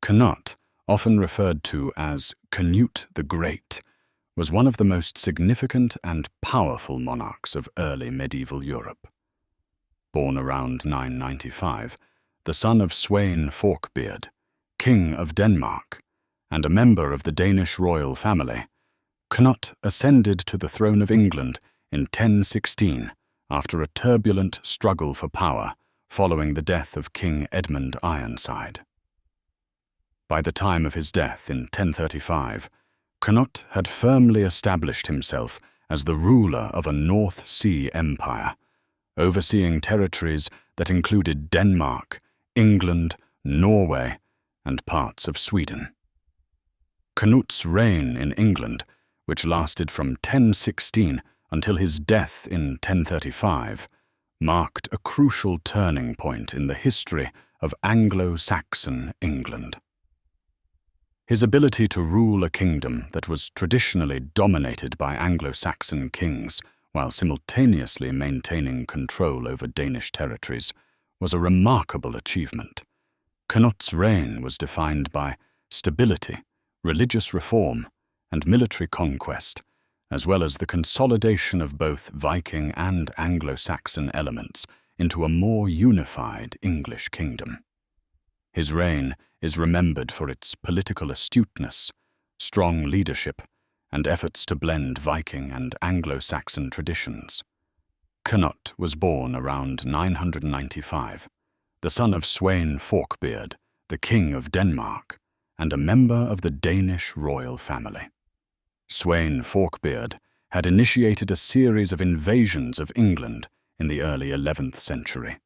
Cnut, often referred to as Canute the Great, was one of the most significant and powerful monarchs of early medieval Europe. Born around 995, the son of Sweyn Forkbeard, King of Denmark, and a member of the Danish royal family, Cnut ascended to the throne of England in 1016 after a turbulent struggle for power following the death of King Edmund Ironside. By the time of his death in 1035, Cnut had firmly established himself as the ruler of a North Sea empire, overseeing territories that included Denmark, England, Norway, and parts of Sweden. Cnut's reign in England, which lasted from 1016 until his death in 1035, marked a crucial turning point in the history of Anglo-Saxon England. His ability to rule a kingdom that was traditionally dominated by Anglo-Saxon kings while simultaneously maintaining control over Danish territories was a remarkable achievement. Cnut's reign was defined by stability, religious reform, and military conquest, as well as the consolidation of both Viking and Anglo-Saxon elements into a more unified English kingdom. His reign is remembered for its political astuteness, strong leadership, and efforts to blend Viking and Anglo-Saxon traditions. Cnut was born around 995, the son of Sweyn Forkbeard, the King of Denmark, and a member of the Danish royal family. Sweyn Forkbeard had initiated a series of invasions of England in the early 11th century,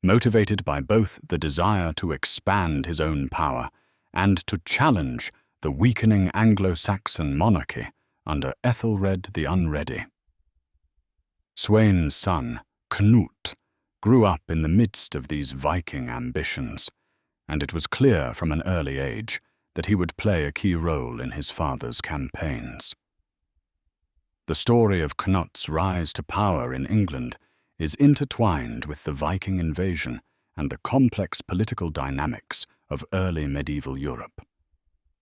motivated by both the desire to expand his own power and to challenge the weakening Anglo-Saxon monarchy under Ethelred the Unready. Sweyn's son, Canute, grew up in the midst of these Viking ambitions, and it was clear from an early age that he would play a key role in his father's campaigns. The story of Cnut's rise to power in England is intertwined with the Viking invasion and the complex political dynamics of early medieval Europe.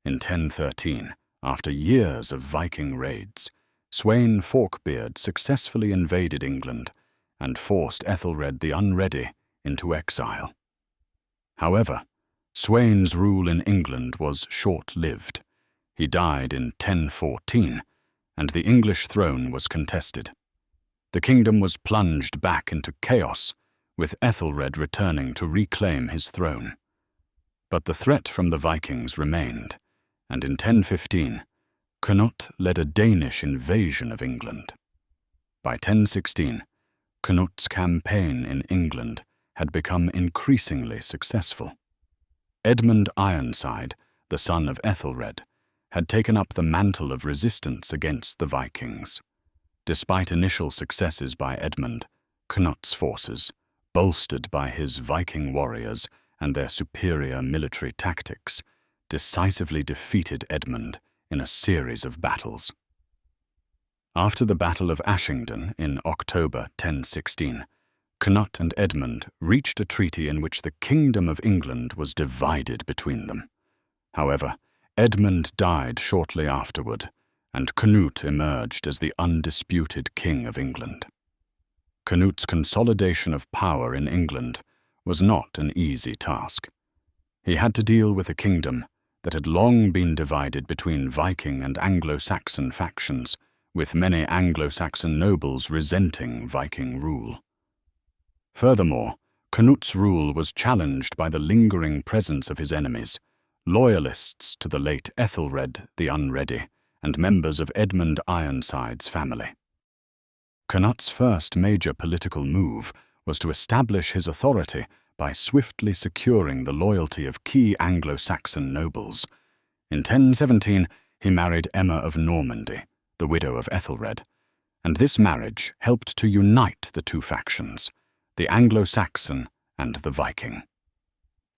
In 1013, after years of Viking raids, Sweyn Forkbeard successfully invaded England and forced Ethelred the Unready into exile. However, Sweyn's rule in England was short-lived. He died in 1014, and the English throne was contested. The kingdom was plunged back into chaos, with Ethelred returning to reclaim his throne. But the threat from the Vikings remained, and in 1015, Cnut led a Danish invasion of England. By 1016, Cnut's campaign in England had become increasingly successful. Edmund Ironside, the son of Ethelred, had taken up the mantle of resistance against the Vikings. Despite initial successes by Edmund, Cnut's forces, bolstered by his Viking warriors and their superior military tactics, decisively defeated Edmund in a series of battles. After the Battle of Ashington in October 1016, Cnut and Edmund reached a treaty in which the Kingdom of England was divided between them. However, Edmund died shortly afterward, and Canute emerged as the undisputed King of England. Canute's consolidation of power in England was not an easy task. He had to deal with a kingdom that had long been divided between Viking and Anglo-Saxon factions, with many Anglo-Saxon nobles resenting Viking rule. Furthermore, Canute's rule was challenged by the lingering presence of his enemies, loyalists to the late Ethelred the Unready, and members of Edmund Ironside's family. Cnut's first major political move was to establish his authority by swiftly securing the loyalty of key Anglo-Saxon nobles. In 1017, he married Emma of Normandy, the widow of Ethelred, and this marriage helped to unite the two factions, the Anglo-Saxon and the Viking.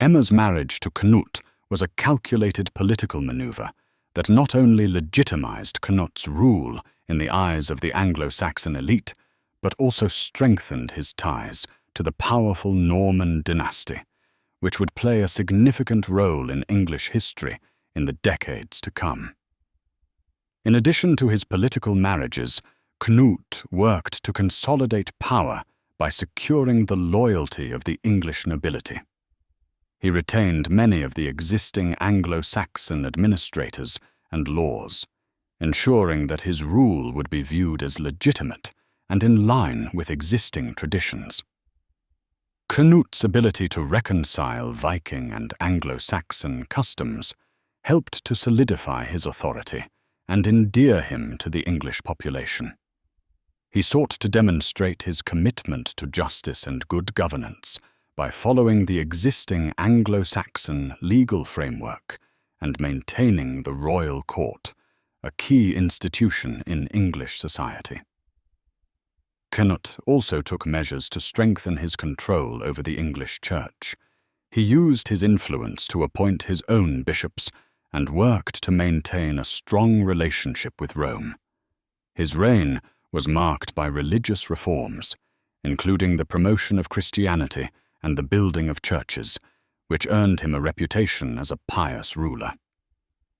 Emma's marriage to Canute was a calculated political maneuver that not only legitimized Cnut's rule in the eyes of the Anglo-Saxon elite, but also strengthened his ties to the powerful Norman dynasty, which would play a significant role in English history in the decades to come. In addition to his political marriages, Cnut worked to consolidate power by securing the loyalty of the English nobility. He retained many of the existing Anglo-Saxon administrators and laws, ensuring that his rule would be viewed as legitimate and in line with existing traditions. Cnut's ability to reconcile Viking and Anglo-Saxon customs helped to solidify his authority and endear him to the English population. He sought to demonstrate his commitment to justice and good governance by following the existing Anglo-Saxon legal framework and maintaining the royal court, a key institution in English society. Cnut also took measures to strengthen his control over the English Church. He used his influence to appoint his own bishops and worked to maintain a strong relationship with Rome. His reign was marked by religious reforms, including the promotion of Christianity and the building of churches, which earned him a reputation as a pious ruler.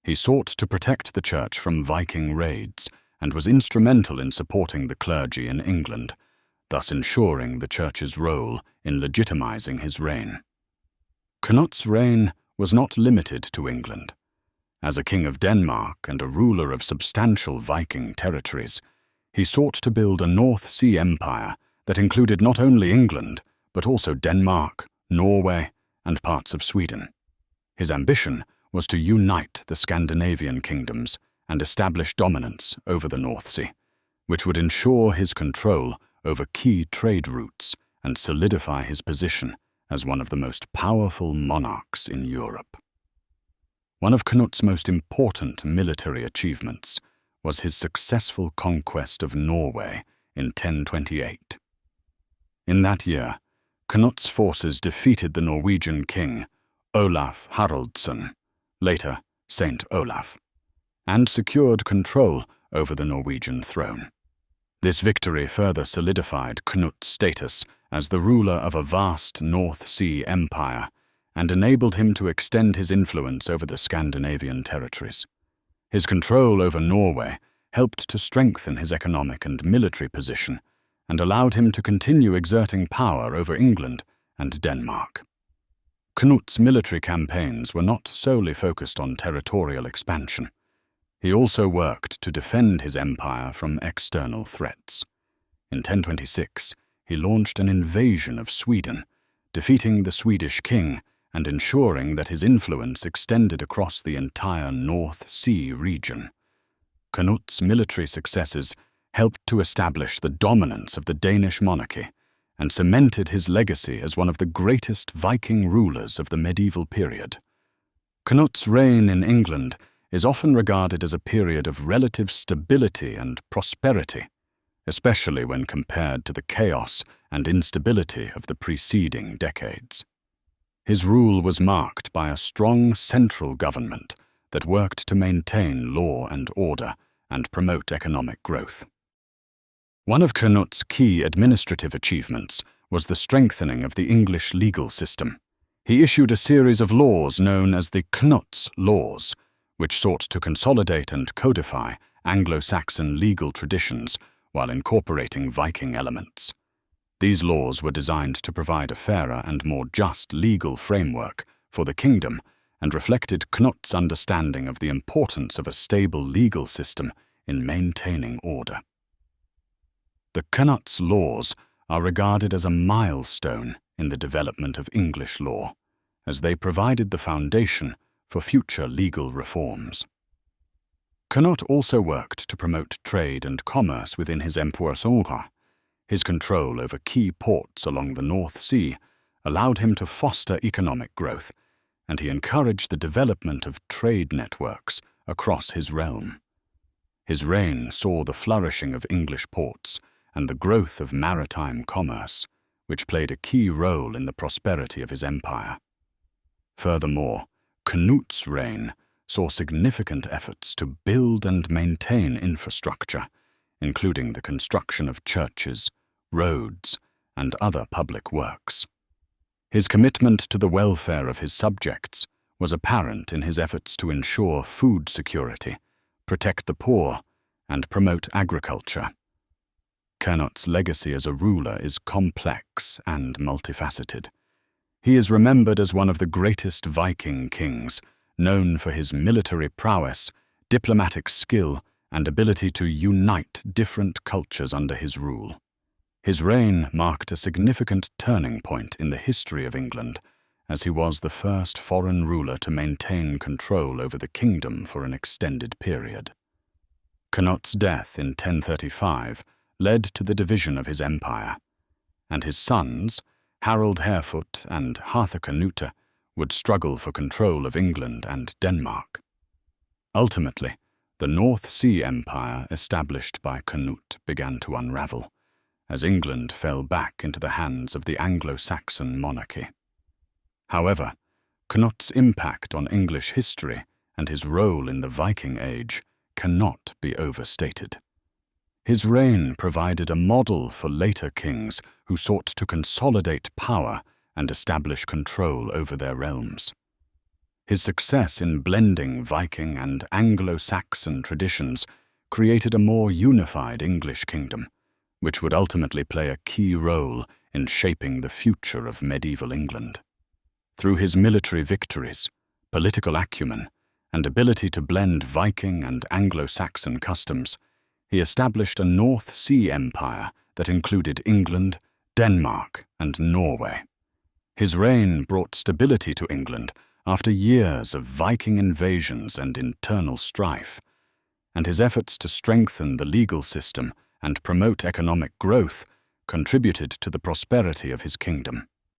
He sought to protect the church from Viking raids and was instrumental in supporting the clergy in England, thus ensuring the church's role in legitimizing his reign. Cnut's reign was not limited to England. As a king of Denmark and a ruler of substantial Viking territories, he sought to build a North Sea empire that included not only England, but also Denmark, Norway, and parts of Sweden. His ambition was to unite the Scandinavian kingdoms and establish dominance over the North Sea, which would ensure his control over key trade routes and solidify his position as one of the most powerful monarchs in Europe. One of Cnut's most important military achievements was his successful conquest of Norway in 1028. In that year, Cnut's forces defeated the Norwegian king, Olaf Haraldsson, later Saint Olaf, and secured control over the Norwegian throne. This victory further solidified Cnut's status as the ruler of a vast North Sea empire and enabled him to extend his influence over the Scandinavian territories. His control over Norway helped to strengthen his economic and military position and allowed him to continue exerting power over England and Denmark. Cnut's military campaigns were not solely focused on territorial expansion. He also worked to defend his empire from external threats. In 1026, he launched an invasion of Sweden, defeating the Swedish king and ensuring that his influence extended across the entire North Sea region. Cnut's military successes helped to establish the dominance of the Danish monarchy and cemented his legacy as one of the greatest Viking rulers of the medieval period. Cnut's reign in England is often regarded as a period of relative stability and prosperity, especially when compared to the chaos and instability of the preceding decades. His rule was marked by a strong central government that worked to maintain law and order and promote economic growth. One of Cnut's key administrative achievements was the strengthening of the English legal system. He issued a series of laws known as the Cnut's Laws, which sought to consolidate and codify Anglo-Saxon legal traditions while incorporating Viking elements. These laws were designed to provide a fairer and more just legal framework for the kingdom and reflected Cnut's understanding of the importance of a stable legal system in maintaining order. The Cnut's Laws are regarded as a milestone in the development of English law, as they provided the foundation for future legal reforms. Cnut also worked to promote trade and commerce within his Emperor. His control over key ports along the North Sea allowed him to foster economic growth, and he encouraged the development of trade networks across his realm. His reign saw the flourishing of English ports and the growth of maritime commerce, which played a key role in the prosperity of his empire. Furthermore, Cnut's reign saw significant efforts to build and maintain infrastructure, including the construction of churches, roads, and other public works. His commitment to the welfare of his subjects was apparent in his efforts to ensure food security, protect the poor, and promote agriculture. Cnut's legacy as a ruler is complex and multifaceted. He is remembered as one of the greatest Viking kings, known for his military prowess, diplomatic skill, and ability to unite different cultures under his rule. His reign marked a significant turning point in the history of England, as he was the first foreign ruler to maintain control over the kingdom for an extended period. Cnut's death in 1035 led to the division of his empire, and his sons, Harold Harefoot and Harthur Canute, would struggle for control of England and Denmark. Ultimately, the North Sea Empire established by Canute began to unravel, as England fell back into the hands of the Anglo-Saxon monarchy. However, Cnut's impact on English history and his role in the Viking Age cannot be overstated. His reign provided a model for later kings who sought to consolidate power and establish control over their realms. His success in blending Viking and Anglo-Saxon traditions created a more unified English kingdom, which would ultimately play a key role in shaping the future of medieval England. Through his military victories, political acumen, and ability to blend Viking and Anglo-Saxon customs, he established a North Sea Empire that included England, Denmark, and Norway. His reign brought stability to England after years of Viking invasions and internal strife, and his efforts to strengthen the legal system and promote economic growth contributed to the prosperity of his kingdom.